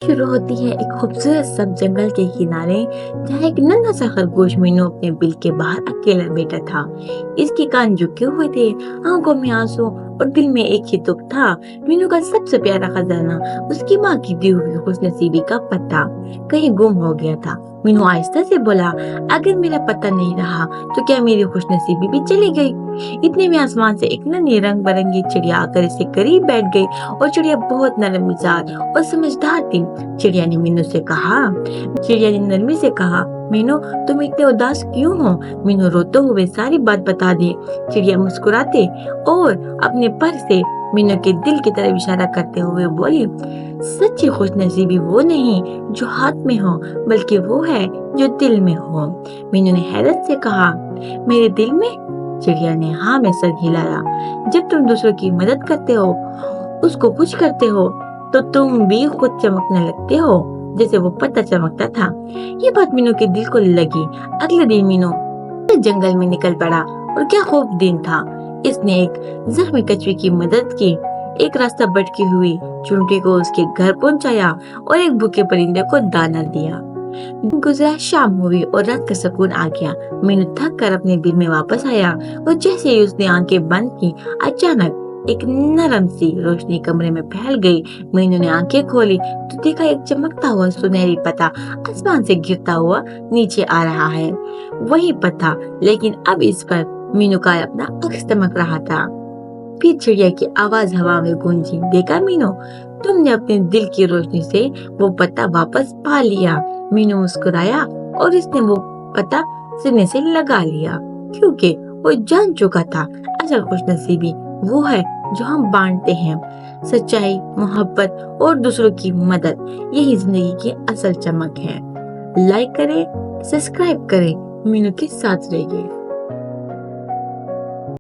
शुरू होती है एक खूबसूरत सब जंगल के किनारे, जहाँ एक नन्हा सा खरगोश मीनू अपने बिल के बाहर अकेला बैठा था। इसके कान झुके हुए थे, आंखों में आंसू और दिल में एक ही दुख था। मीनू का सबसे प्यारा खजाना, उसकी माँ की दी हुई खुशनसीबी का पत्ता, कहीं गुम हो गया था। मीनू आहिस्ता से बोला, अगर मेरा पता नहीं रहा तो क्या मेरी खुशनसीबी भी चली गई? इतने में आसमान से एक नन्ही रंग बिरंगी चिड़िया आकर इसके करीब बैठ गई। और चिड़िया बहुत नरम मिजाज और समझदार थी। चिड़िया ने नरमी से कहा, मीनू, तुम इतने उदास क्यों हो? मीनू रोते हुए सारी बात बता दी। चिड़िया मुस्कुराते और अपने पर से मीनू के दिल की तरफ इशारा करते हुए बोली, सच्ची खुशनसीबी वो नहीं जो हाथ में हो, बल्कि वो है जो दिल में हो। मीनू ने हैरत से कहा, मेरे दिल में? चिड़िया ने हाँ में सर हिलाया। जब तुम दूसरों की मदद करते हो, उसको खुश करते हो, तो तुम भी खुद चमकने लगते हो, जैसे वो पत्ता चमकता था। ये बात मीनू के दिल को लगी। अगले दिन मीनू जंगल में निकल पड़ा और क्या खूब दिन था। इसने एक जख्मी कछुए की मदद की, एक रास्ता भटकी हुई चूंटी को उसके घर पहुंचाया और एक भूखे परिंदे को दाना दिया। दिन गुजरा, शाम हुई और रात का सुकून आ गया। मीनू थक कर अपने बिल में वापस आया और जैसे ही उसने आंखें बंद की, अचानक एक नरम सी रोशनी कमरे में फैल गई। मीनू ने आंखें खोली तो देखा एक चमकता हुआ सुनहरी पत्ता आसमान से गिरता हुआ नीचे आ रहा है। वही पत्ता, लेकिन अब इस पर मीनू का अपना अक्स चमक रहा था। फिर चिड़िया की आवाज हवा में गूंजी, देखा मीनू, तुमने अपने दिल की रोशनी से वो पत्ता वापस पा लिया। मीनू मुस्कुराया और इसने वो पत्ता सीने से लगा लिया, क्योंकि वो जान चुका था असल खुशनसीबी वो है जो हम बांटते हैं। सच्चाई, मोहब्बत और दूसरों की मदद, यही जिंदगी की असल चमक है। लाइक करें, सब्सक्राइब करें, मीनू के साथ रहिए।